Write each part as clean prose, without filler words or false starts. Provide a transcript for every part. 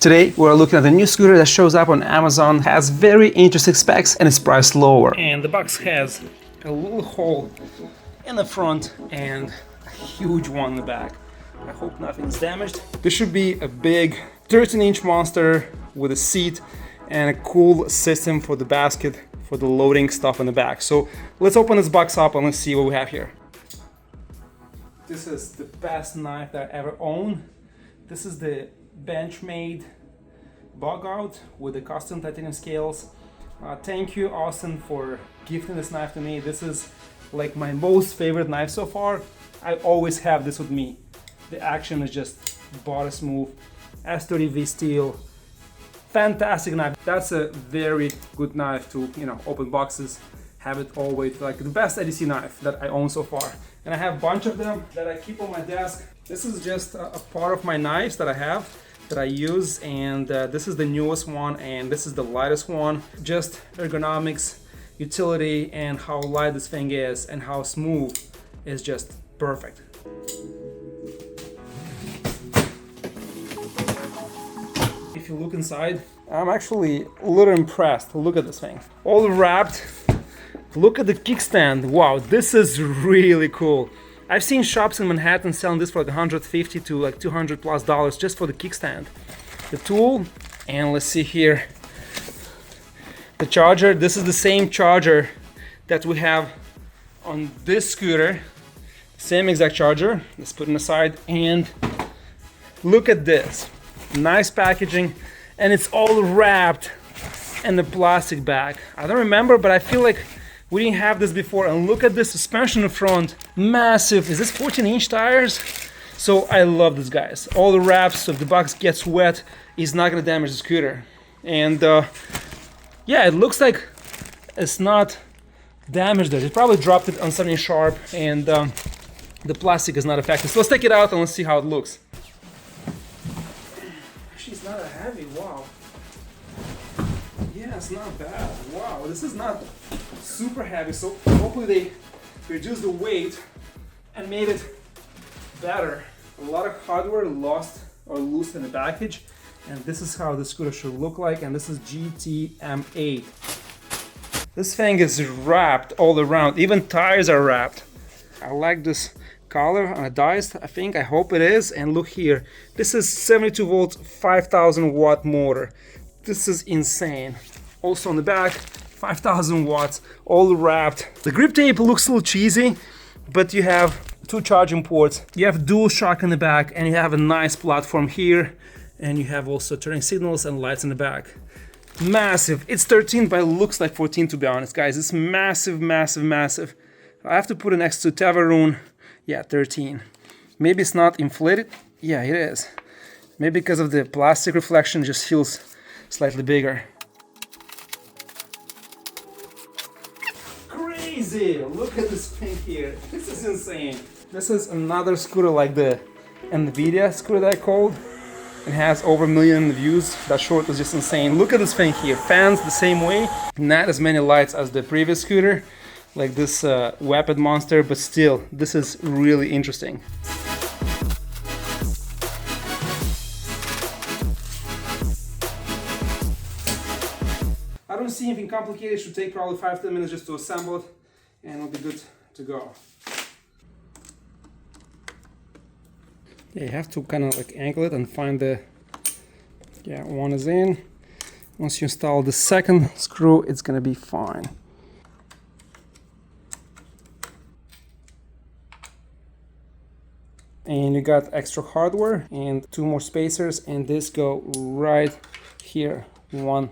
Today we're looking at a new scooter that shows up on Amazon, has very interesting specs and is priced lower. And the box has a little hole in the front and a huge one in the back. I hope nothing's damaged. This should be a big 13-inch monster with a seat and a cool system for the basket for the loading stuff in the back. So let's open this box up and let's see what we have here. This is the best knife that I ever owned. This is the Benchmade bug out with the custom titanium scales. Thank you, Austin, for gifting this knife to me. This is like my most favorite knife so far. I always have this with me. The action is just butter smooth. S30V steel. Fantastic knife. That's a very good knife to, open boxes, have it all weight. Like the best EDC knife that I own so far. And I have a bunch of them that I keep on my desk. This is just a part of my knives that I have, that I use, and this is the newest one and this is the lightest one. Just ergonomics, utility, and how light this thing is and how smooth is just perfect. If you look inside, I'm actually a little impressed. Look at this thing, all wrapped. Look at the kickstand. Wow, this is really cool. I've seen shops in Manhattan selling this for like $150 to like $200+ just for the kickstand. The tool, and let's see here, the charger. This is the same charger that we have on this scooter. Same exact charger. Let's put it aside and look at this. Nice packaging, and it's all wrapped in the plastic bag. I don't remember, but I feel like we didn't have this before. And look at this suspension in front, massive. Is this 14-inch tires? So I love this, guys. All the wraps, so if the box gets wet, it's not gonna damage the scooter. And yeah, it looks like it's not damaged there. They probably dropped it on something sharp, and the plastic is not affected. So let's take it out and let's see how it looks. Actually, it's not that heavy. Wow. Yeah, it's not bad. Wow, this is not super heavy, so hopefully they reduced the weight and made it better. A lot of hardware lost or loose in the package, and this is how the scooter should look like, and this is GTM8. This thing is wrapped all around, even tires are wrapped. I like this color on a dice, I hope it is. And look here, this is 72 volt 5000 watt motor. This is insane. Also on the back, 5000 watts, all wrapped. The grip tape looks a little cheesy, but you have 2 charging ports. You have dual shock in the back, and you have a nice platform here, and you have also turning signals and lights in the back. Massive. It's 13, but it looks like 14 to be honest, guys. It's massive, massive, massive. I have to put it next to teverun. Yeah, 13. Maybe it's not inflated. Yeah, it is. Maybe because of the plastic reflection, it just feels slightly bigger. Crazy! Look at this thing here. This is insane. This is another scooter like the NVIDIA scooter that I called. It has over 1 million views. That short is just insane. Look at this thing here. Fans the same way. Not as many lights as the previous scooter, like this weapon monster, but still, this is really interesting. I don't see anything complicated. It should take probably 5-10 minutes just to assemble it, and it'll be good to go. Yeah, you have to kind of like angle it and find the, yeah, one is in. Once you install the second screw, it's gonna be fine. And you got extra hardware and 2 more spacers, and this go right here. One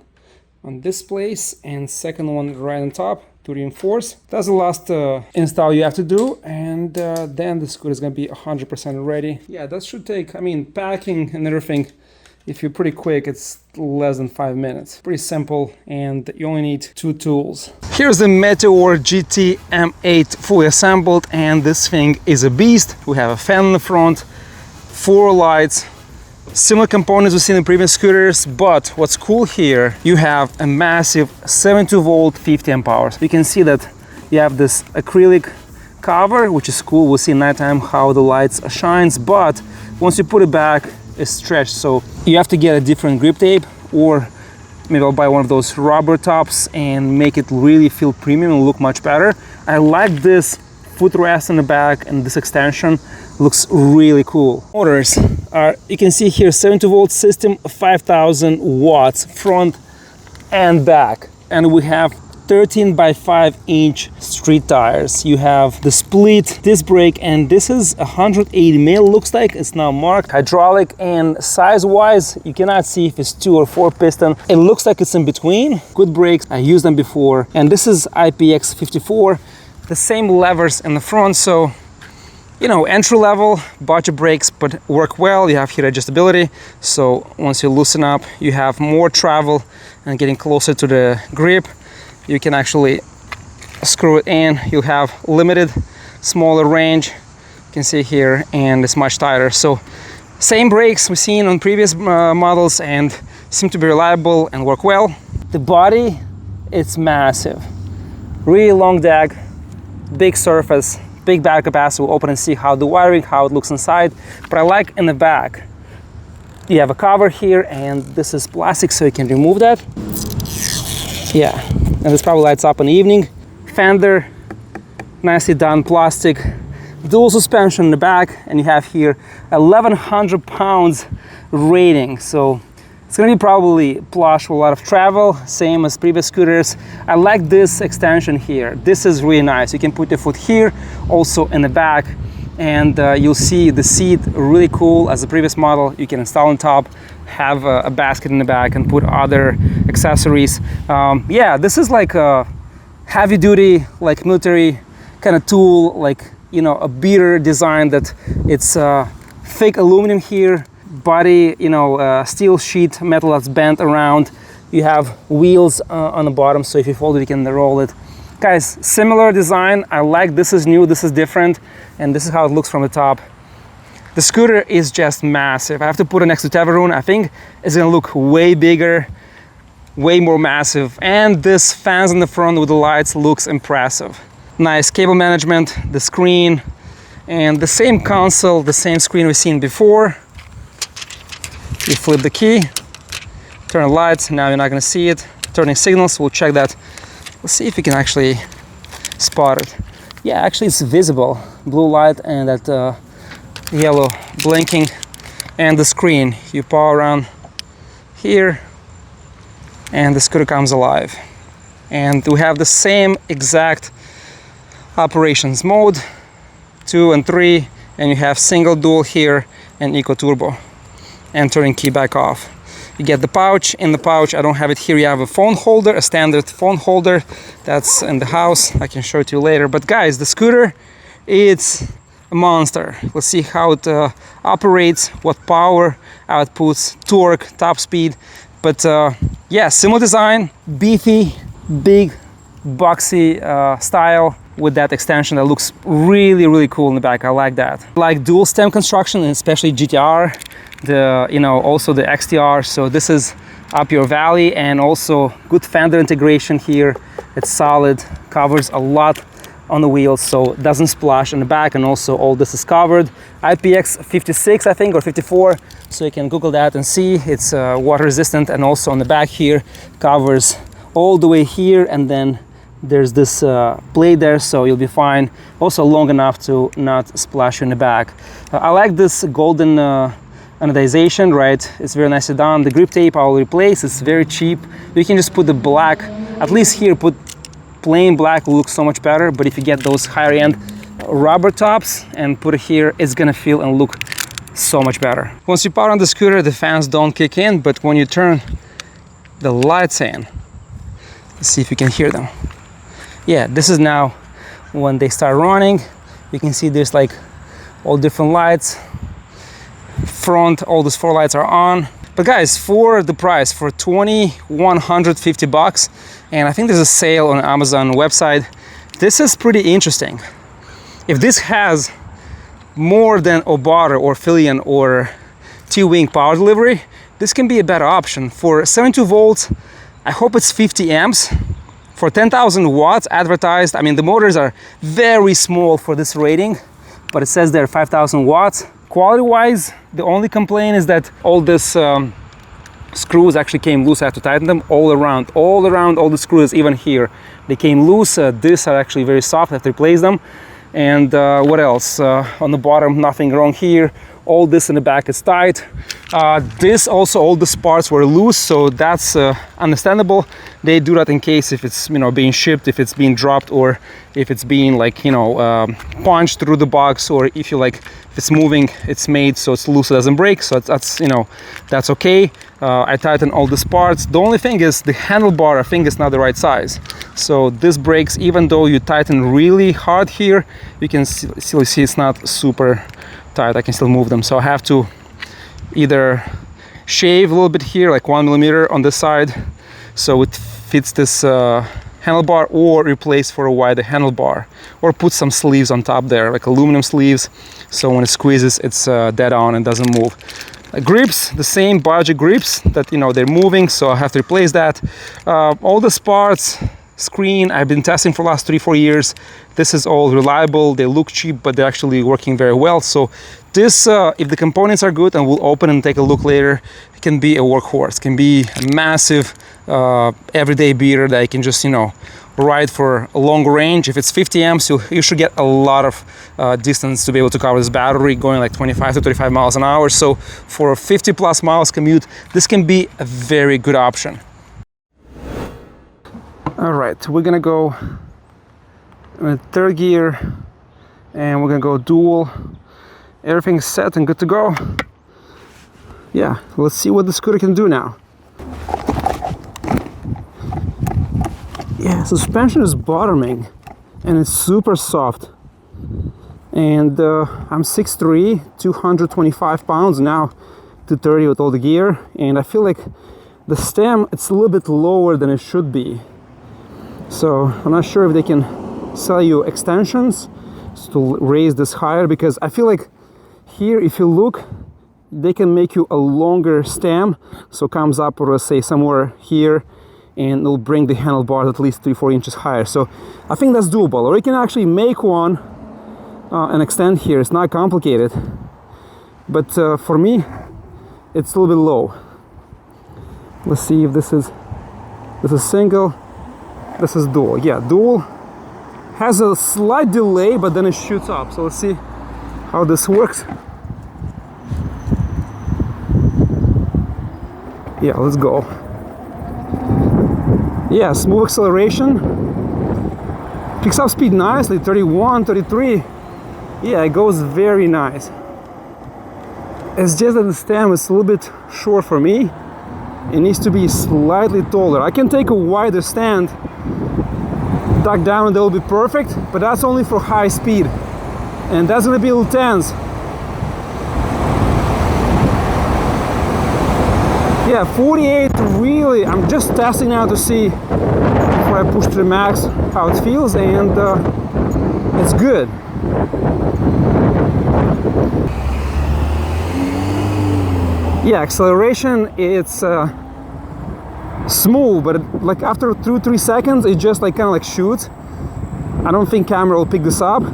on this place and second one right on top to reinforce. That's the last install you have to do, and then the scooter is gonna be 100% ready. Yeah, that should take, packing and everything, if you're pretty quick, it's less than 5 minutes. Pretty simple, and you only need 2 tools. Here's the Meteor GTM8 fully assembled, and this thing is a beast. We have a fan in the front, 4 lights, similar components we've seen in previous scooters, but what's cool here, you have a massive 72 volt 50 amp hours. You can see that you have this acrylic cover, which is cool. We'll see at nighttime how the lights shines, but once you put it back, is stretched, so you have to get a different grip tape, or maybe I'll buy one of those rubber tops and make it really feel premium and look much better. I like this footrest in the back, and this extension looks really cool. Motors are, you can see here, 72-volt system, 5,000 watts front and back, and we have 13 by 5 inch street tires. You have the split disc brake, and this is 180 mil, looks like. It's now marked hydraulic, and size wise you cannot see if it's 2 or 4 piston. It looks like it's in between. Good brakes, I used them before, and this is IPX54. The same levers in the front, so you know, entry level budget brakes, but work well. You have heat adjustability, so once you loosen up, you have more travel and getting closer to the grip. You can actually screw it in. You have limited, smaller range. You can see here, and it's much tighter. So same brakes we've seen on previous models, and seem to be reliable and work well. The body, it's massive. Really long deck, big surface, big battery capacity. We'll open and see how the wiring, how it looks inside. But I like in the back, you have a cover here, and this is plastic, so you can remove that. Yeah, and this probably lights up in the evening. Fender, nicely done plastic. Dual suspension in the back, and you have here 1,100 pounds rating. So it's gonna be probably plush with a lot of travel, same as previous scooters. I like this extension here. This is really nice. You can put your foot here, also in the back, and you'll see the seat really cool. As the previous model, you can install on top, have a basket in the back, and put other accessories. Yeah, this is like a heavy duty, like military kind of tool, like, you know, a beater design. That it's thick aluminum here, body, you know, steel sheet metal that's bent around. You have wheels on the bottom, so if you fold it, you can roll it. Guys, similar design. I like this is new, this is different, and this is how it looks from the top. The scooter is just massive. I have to put it next to Teverun. I think it's gonna look way bigger, way more massive. And this fans in the front with the lights looks impressive. Nice cable management, the screen, and the same console, the same screen we've seen before. You flip the key, turn the lights, now you're not gonna see it. Turning signals, we'll check that. Let's see if you can actually spot it. Yeah, actually it's visible. Blue light and that yellow blinking. And the screen, you power on here, and the scooter comes alive. And we have the same exact operations mode, 2 and 3, and you have single, dual here, and eco turbo. And turning key back off. You get the pouch. In the pouch, I don't have it here, you have a phone holder, a standard phone holder that's in the house. I can show it to you later. But guys, the scooter, it's a monster. Let's see how it operates, what power outputs, torque, top speed. But yeah, similar design, beefy, big, boxy style, with that extension that looks really, really cool in the back. I like that. I like dual stem construction, and especially GTR, the, you know, also the XTR. So this is up your valley, and also good fender integration here. It's solid, covers a lot on the wheels, so it doesn't splash in the back, and also all this is covered. IPX56, I think, or 54, so you can Google that and see. It's water resistant, and also on the back here covers all the way here, and then there's this plate there, so you'll be fine. Also long enough to not splash in the back. I like this golden anodization, right? It's very nicely done. The grip tape I'll replace. It's very cheap. You can just put the black, at least here, put plain black, will look so much better. But if you get those higher end rubber tops and put it here, it's gonna feel and look so much better. Once you power on the scooter, the fans don't kick in, but when you turn the lights in, let's see if you can hear them. Yeah, this is now when they start running. You can see there's like all different lights. Front, all those 4 lights are on. But guys, for the price, for $2,150, and I think there's a sale on Amazon website, this is pretty interesting. If this has more than Obarter or Filion or T-Wing power delivery, this can be a better option. For 72 volts, I hope it's 50 amps. For 10,000 watts advertised, I mean, the motors are very small for this rating, but it says they're 5,000 watts. Quality-wise, the only complaint is that all this screws actually came loose. I had to tighten them all around all the screws, even here. They came loose. These are actually very soft. I have to replace them. And what else? On the bottom, nothing wrong here. All this in the back is tight. This also, all the parts were loose, so that's understandable. They do that in case if it's, you know, being shipped, if it's being dropped, or if it's being, like, you know, punched through the box, or if you like, if it's moving, it's made so it's loose, it doesn't break. So that's you know, that's okay. I tightened all these parts. The only thing is the handlebar, I think, is not the right size. So this breaks, even though you tighten really hard here, you can still see it's not super tight. I can still move them. So I have to either shave a little bit here, like 1 millimeter on this side, so it fits this handlebar, or replace for a wider handlebar, or put some sleeves on top there, like aluminum sleeves, so when it squeezes, it's dead on and doesn't move. Grips, the same budget grips that, you know, they're moving, so I have to replace that. All the parts, screen, I've been testing for the last 3-4 years. This is all reliable. They look cheap, but they're actually working very well. So this, if the components are good, and we'll open and take a look later, it can be a workhorse. It can be a massive everyday beater that you can just, you know, ride for a long range. If it's 50 amps, you should get a lot of distance to be able to cover this battery, going like 25 to 35 miles an hour. So for a 50 plus miles commute, this can be a very good option. All right, we're gonna go in third gear, and we're gonna go dual. Everything's set and good to go. Yeah, let's see what the scooter can do now. Yeah, suspension is bottoming, and it's super soft. And I'm 6'3", 225 pounds now, 230 with all the gear, and I feel like the stem, it's a little bit lower than it should be. So I'm not sure if they can sell you extensions to raise this higher, because I feel like here, if you look, they can make you a longer stem, so it comes up, or let's say somewhere here, and it'll bring the handlebars at least 3-4 inches higher. So I think that's doable. Or you can actually make one and extend here. It's not complicated, but for me, it's a little bit low. Let's see if this is single. This is dual. Yeah, dual has a slight delay, but then it shoots up. So let's see how this works. Yeah, let's go. Yeah, smooth acceleration. Picks up speed nicely, 31, 33. Yeah, it goes very nice. It's just that the stem is a little bit short for me. It needs to be slightly taller. I can take a wider stand, duck down, and that'll be perfect, but that's only for high speed. And that's gonna be a little tense. Yeah, 48, really, I'm just testing now to see, before I push to the max, how it feels, and it's good. Yeah, acceleration, it's smooth, but like after 2-3 seconds, it just like kind of like shoots. I don't think camera will pick this up.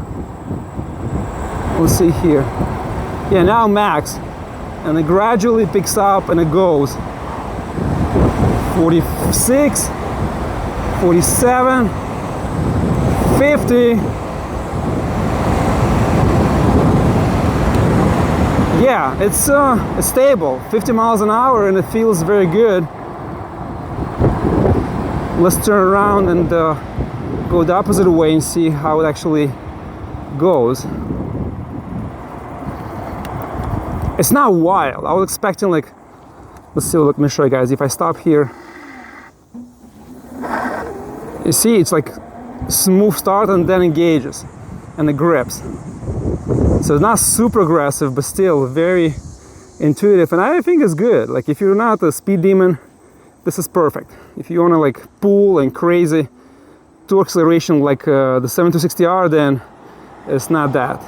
Let's see here. Yeah, now max, and it gradually picks up and it goes. 46, 47, 50. Yeah, it's stable, 50 miles an hour, and it feels very good. Let's turn around and go the opposite way and see how it actually goes. It's not wild. I was expecting, like, let's see, let me show you guys. If I stop here, you see it's like smooth start and then engages and it grips. So it's not super aggressive, but still very intuitive, and I think it's good. Like, if you're not a speed demon, this is perfect. If you want to like pull and crazy to acceleration like the 7260R, then it's not that.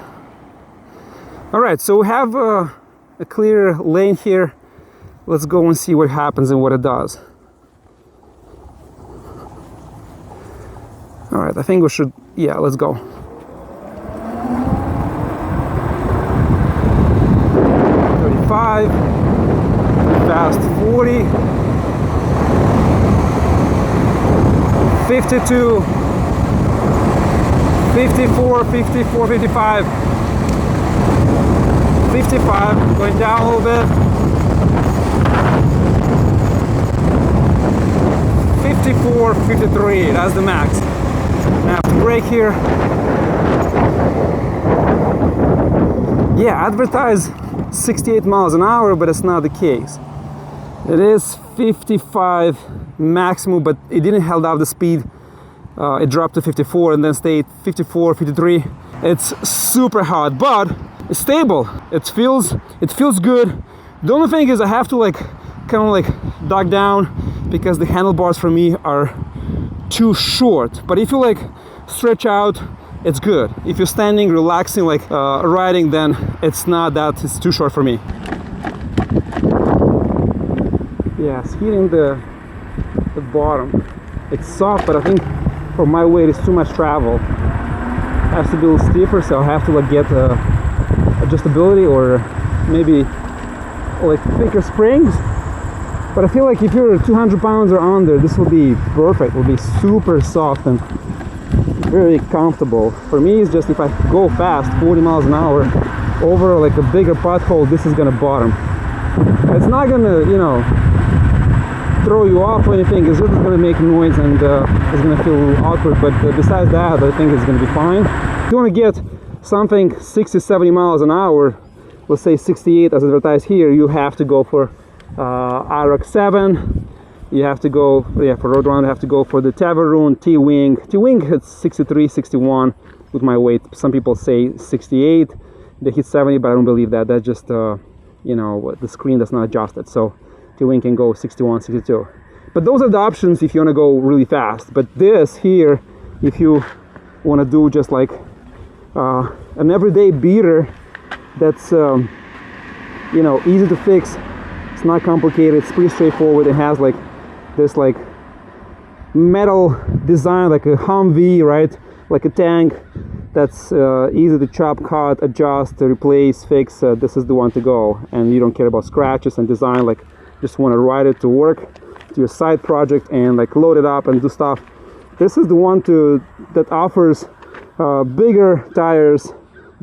All right, so we have a clear lane here. Let's go and see what happens and what it does. All right, I think we should, yeah, let's go. 35, fast 40, 52, 54, 54, 55, 55, going down a little bit, 54, 53, that's the max. I have to brake here. Yeah, advertise 68 miles an hour, but it's not the case. It is 55 maximum, but it didn't hold up the speed. It dropped to 54 and then stayed 54, 53. It's super hot, but it's stable. It feels good. The only thing is I have to kind of duck down because the handlebars for me are too short. But if you stretch out, it's good. If you're standing, relaxing, riding, then it's not that, it's too short for me. Yeah, it's hitting the bottom. It's soft, but I think for my weight it's too much travel. It has to be a little steeper, so I have to get adjustability or maybe thicker springs. But I feel like if you're 200 pounds or under, this will be perfect. It will be super soft and very comfortable. For me, it's just if I go fast, 40 miles an hour, over a bigger pothole, this is gonna bottom. It's not gonna, throw you off or anything. It's just gonna make noise and it's gonna feel a little awkward. But besides that, I think it's gonna be fine. If you wanna get something 60, 70 miles an hour, let's say 68 as advertised here, you have to go for IROC 7. You have to go, for road round, you have to go for the Teverun T-Wing. T-Wing hits 63, 61 with my weight. Some people say 68. They hit 70, but I don't believe that. That's just, the screen does not adjust it. So T-Wing can go 61, 62. But those are the options if you want to go really fast. But this here, if you want to do just an everyday beater that's, easy to fix. It's not complicated. It's pretty straightforward. It has this metal design, like a Humvee, right? Like a tank that's easy to chop, cut, adjust, replace, fix. This is the one to go. And you don't care about scratches and design. Just want to ride it to work, to your side project, and load it up and do stuff. This is the one that offers bigger tires,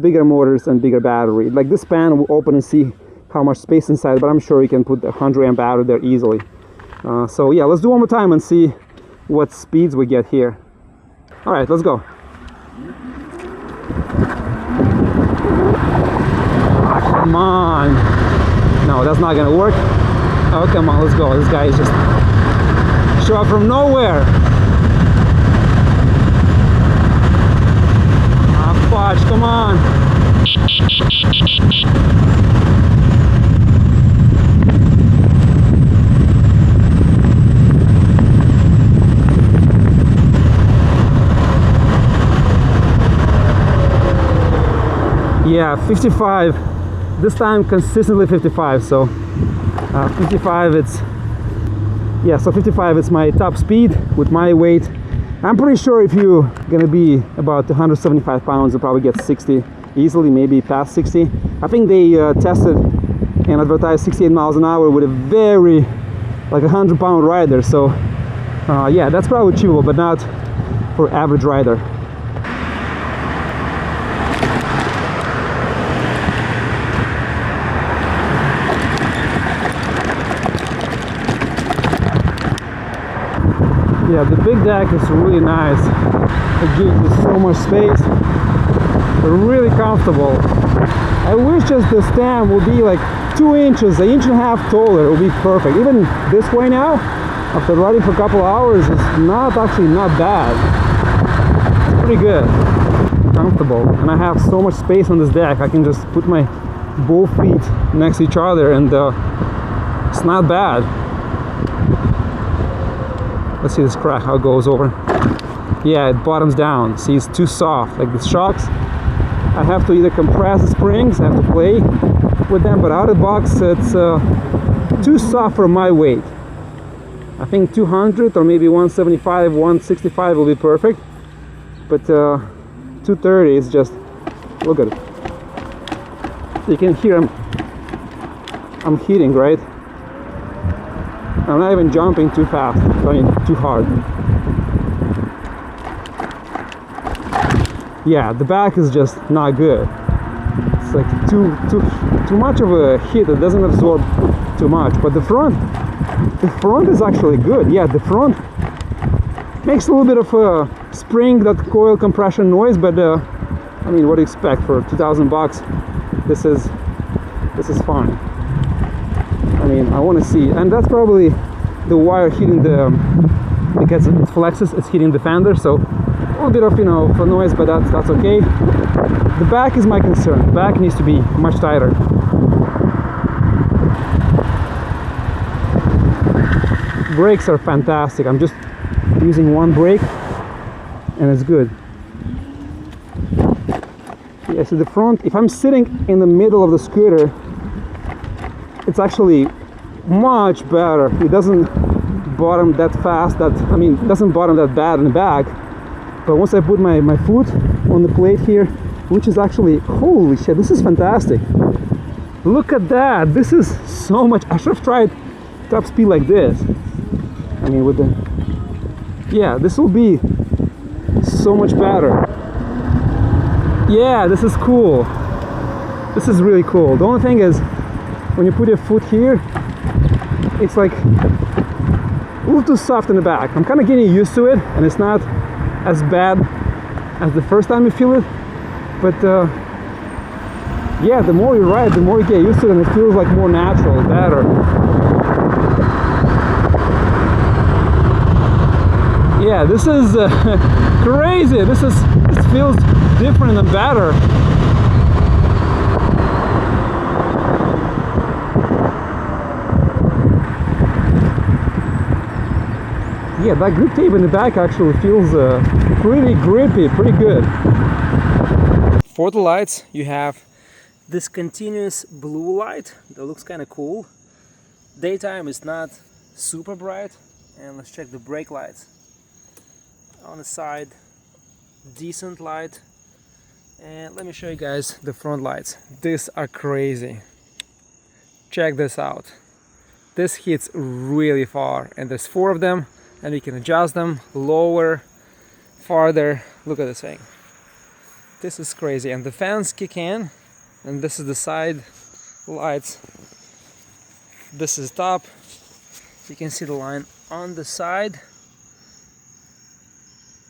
bigger motors, and bigger battery. This pan will open and see how much space inside, but I'm sure you can put a 100 amp battery there easily. So yeah, let's do one more time and see what speeds we get here. All right, let's go. Come on. No, that's not gonna work. Oh, come on, let's go. This guy is just show up from nowhere. Ah, fudge, come on. Yeah, 55. This time consistently 55. So 55, so 55 is my top speed with my weight. I'm pretty sure if you're gonna be about 175 pounds, you'll probably get 60 easily, maybe past 60. I think they tested and advertised 68 miles an hour with a very 100-pound rider. So yeah, that's probably achievable, but not for average rider. Yeah, the big deck is really nice. It gives you so much space. Really comfortable. I wish just the stand would be 2 inches, 1.5 inches taller. It would be perfect. Even this way now, after riding for a couple of hours, it's actually not bad. It's pretty good. Comfortable. And I have so much space on this deck. I can just put my both feet next to each other and it's not bad. Let's see this crack, how it goes over. Yeah, it bottoms down. See, it's too soft. The shocks, I have to either compress the springs, I have to play with them, but out of the box, it's too soft for my weight. I think 200 or maybe 175, 165 will be perfect. But 230 is just, look at it. You can hear them I'm hitting, right? I'm not even jumping too fast, I mean too hard. Yeah, the back is just not good. It's like too much of a hit. It doesn't absorb too much. But the front is actually good. Yeah, the front makes a little bit of a spring, that coil compression noise, but I mean, what do you expect for 2,000 bucks? This is fine. I mean, I want to see, and that's probably the wire hitting the, because it flexes, it's hitting the fender, so a little bit of, you know, for noise, but that's okay. The back is my concern. The back needs to be much tighter. Brakes are fantastic. I'm just using one brake and it's good. Yeah, so the front, if I'm sitting in the middle of the scooter, it's actually much better. It doesn't bottom that fast, it doesn't bottom that bad in the back. But once I put my foot on the plate here, which is actually, holy shit, this is fantastic. Look at that. This is so much. I should have tried top speed like this. I mean, with the, yeah, this will be so much better. Yeah, this is cool. This is really cool. The only thing is, when you put your foot here, it's like a little too soft in the back. I'm kind of getting used to it, and it's not as bad as the first time you feel it. But yeah, the more you ride, the more you get used to it, and it feels like more natural, better. Yeah, this is crazy. This feels different and better. Yeah, that grip tape in the back actually feels pretty grippy, pretty good. For the lights, you have this continuous blue light that looks kind of cool. Daytime is not super bright. And let's check the brake lights. On the side, decent light. And let me show you guys the front lights. These are crazy. Check this out. This hits really far, and there's 4 of them, and you can adjust them lower, farther. Look at this thing. This is crazy. And the fans kick in, and this is the side lights. This is top. You can see the line on the side.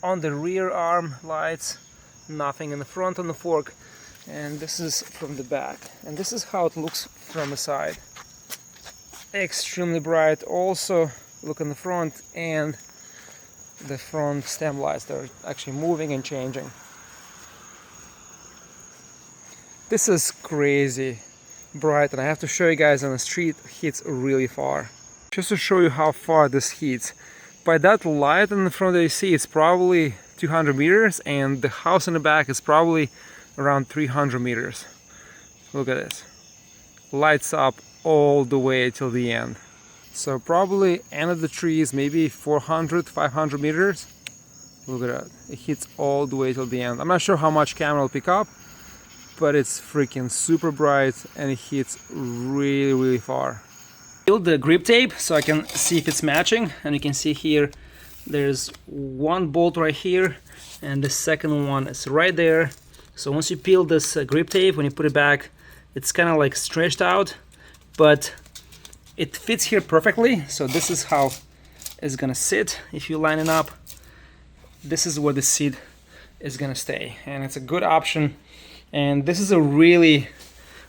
On the rear arm lights, nothing in the front on the fork, and this is from the back, and this is how it looks from the side. Extremely bright. Also look in the front, and the front stem lights, they're actually moving and changing. This is crazy bright, and I have to show you guys on the street, it hits really far. Just to show you how far this hits. By that light in the front that you see, it's probably 200 meters, and the house in the back is probably around 300 meters. Look at this. Lights up all the way till the end. So probably end of the trees, maybe 400, 500 meters. Look at that. It hits all the way till the end. I'm not sure how much camera will pick up, but it's freaking super bright, and it hits really, really far. The grip tape so I can see if it's matching, and you can see here there's one bolt right here and the second one is right there. So once you peel this grip tape, when you put it back, it's kind of like stretched out, but it fits here perfectly. So this is how it's gonna sit. If you line it up, this is where the seat is gonna stay, and it's a good option. And this is a really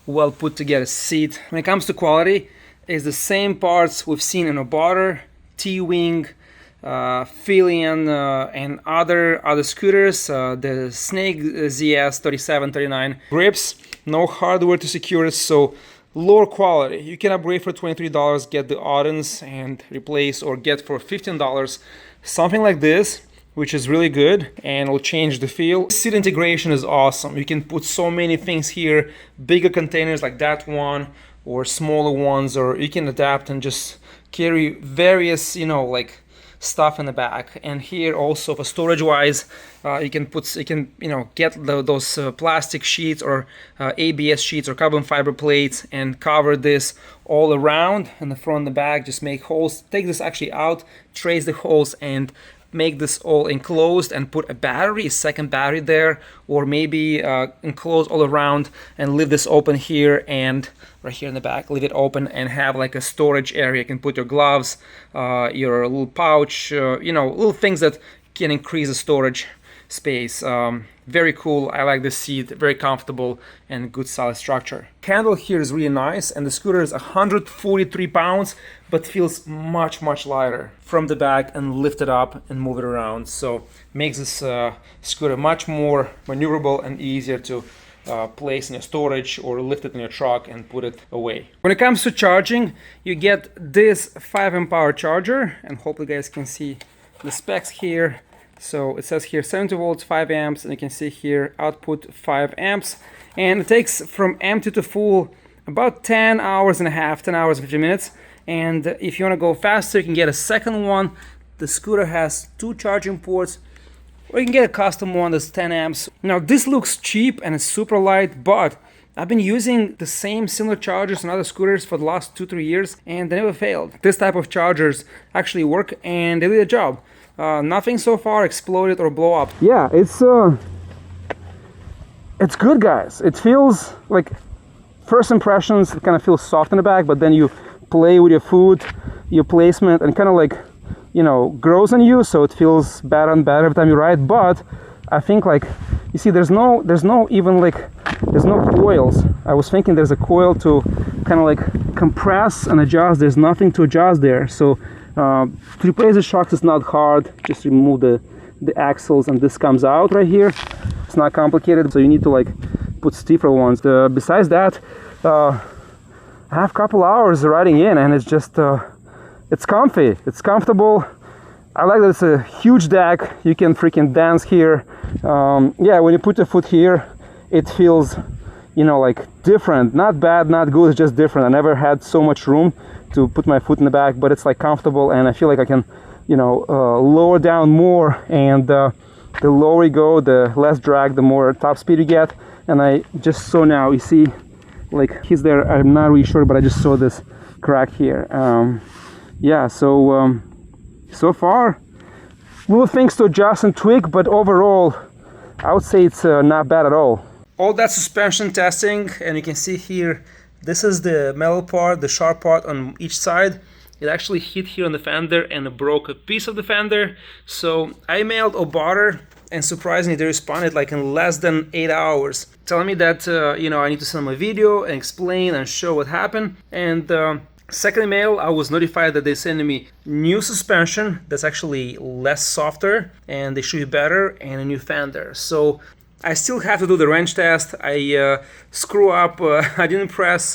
well put together seat. When it comes to quality, is the same parts we've seen in Obarter, T-Wing, Filian, and other scooters. The Snake ZS 3739 grips, no hardware to secure it, so lower quality. You can upgrade for $23, get the Audens and replace, or get for $15 something like this, which is really good and will change the feel. Seat integration is awesome. You can put so many things here, bigger containers like that one, or smaller ones, or you can adapt and just carry various, like stuff in the back. And here also for storage wise, you can get those plastic sheets or ABS sheets or carbon fiber plates and cover this all around in the front and the back. Just make holes, take this actually out, trace the holes, and make this all enclosed and put a second battery there, or maybe enclose all around and leave this open here, and right here in the back leave it open and have like a storage area. You can put your gloves, your little pouch, little things that can increase the storage space. Very cool. I like this seat, very comfortable and good solid structure. Handle here is really nice, and the scooter is 143 pounds but feels much lighter from the back, and lift it up and move it around, so makes this scooter much more maneuverable and easier to place in your storage or lift it in your truck and put it away. When it comes to charging, you get this 5 amp hour charger, and hopefully you guys can see the specs here. So it says here 70 volts, 5 amps, and you can see here output 5 amps. And it takes from empty to full about 10 hours and 50 minutes. And if you want to go faster, you can get a second one. The scooter has 2 charging ports, or you can get a custom one that's 10 amps. Now this looks cheap and it's super light, but I've been using the same similar chargers on other scooters for the last 2-3 years, and they never failed. This type of chargers actually work and they do the job. Nothing so far exploded or blow up. Yeah, it's good, guys. It feels like, first impressions, it kind of feels soft in the back, but then you play with your foot, your placement, and kind of like, grows on you, so it feels better and better every time you ride. But I think, like, you see, there's no coils. I was thinking there's a coil to kind of like compress and adjust. There's nothing to adjust there, so to replace the shocks is not hard. Just remove the axles and this comes out right here. It's not complicated, so you need to like put stiffer ones. Besides that, I have a couple hours riding in, and it's just it's comfy, it's comfortable. I like that it's a huge deck. You can freaking dance here. Yeah, when you put your foot here, it feels, like different. Not bad, not good, it's just different. I never had so much room to put my foot in the back, but it's like comfortable, and I feel like I can, lower down more, and the lower you go, the less drag, the more top speed you get. And I just saw now, you see, like he's there, I'm not really sure, but I just saw this crack here. Yeah, so so far little things to adjust and tweak, but overall I would say it's not bad at all. All that suspension testing, and you can see here, this is the metal part, the sharp part on each side. It actually hit here on the fender and it broke a piece of the fender. So I mailed Obarter, and surprisingly they responded like in less than 8 hours, telling me that I need to send them a video and explain and show what happened. And second email, I was notified that they sent me new suspension that's actually less softer and they should be better, and a new fender. So I still have to do the wrench test. I screw up, I didn't press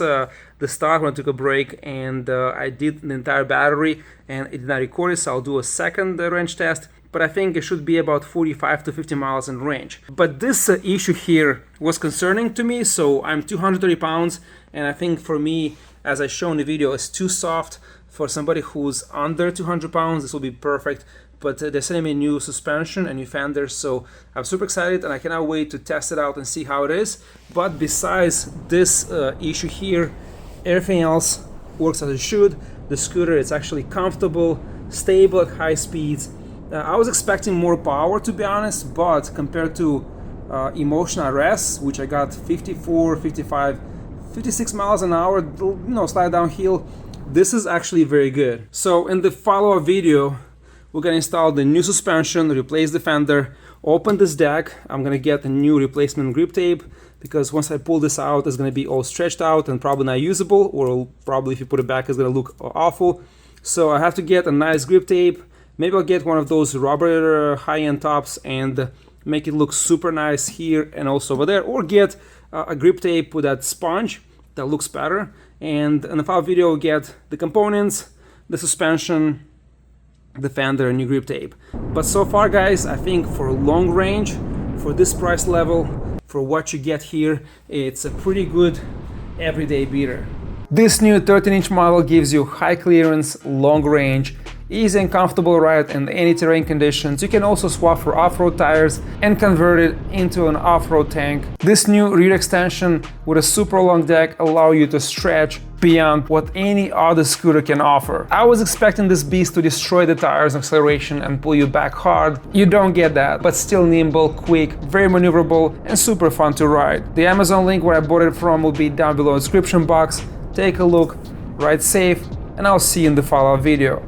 the start when I took a break, and I did the entire battery and it did not record it, so I'll do a second wrench test. But I think it should be about 45 to 50 miles in range. But this issue here was concerning to me, so I'm 230 pounds, and I think for me, as I show in the video, it's too soft. For somebody who's under 200 pounds, this will be perfect. But they're sending me a new suspension, a new fender, so I'm super excited and I cannot wait to test it out and see how it is. But besides this issue here, everything else works as it should. The scooter is actually comfortable, stable at high speeds. I was expecting more power, to be honest, but compared to Emotion RS, which I got 54, 55, 56 miles an hour, slide downhill, this is actually very good. So in the follow-up video, we're gonna install the new suspension, replace the fender, open this deck. I'm gonna get a new replacement grip tape, because once I pull this out, it's gonna be all stretched out and probably not usable, or probably if you put it back, it's gonna look awful. So I have to get a nice grip tape. Maybe I'll get one of those rubber high-end tops and make it look super nice here and also over there, or get a grip tape with that sponge that looks better. And in the follow-up video, we'll get the components, the suspension, the fender, and new grip tape. But so far, guys, I think for long range, for this price level, for what you get here, it's a pretty good everyday beater. This new 13-inch model gives you high clearance, long range, easy and comfortable ride in any terrain conditions. You can also swap for off-road tires and convert it into an off-road tank. This new rear extension with a super long deck allow you to stretch beyond what any other scooter can offer. I was expecting this beast to destroy the tires on acceleration and pull you back hard. You don't get that, but still nimble, quick, very maneuverable, and super fun to ride. The Amazon link where I bought it from will be down below in the description box. Take a look, ride safe, and I'll see you in the follow-up video.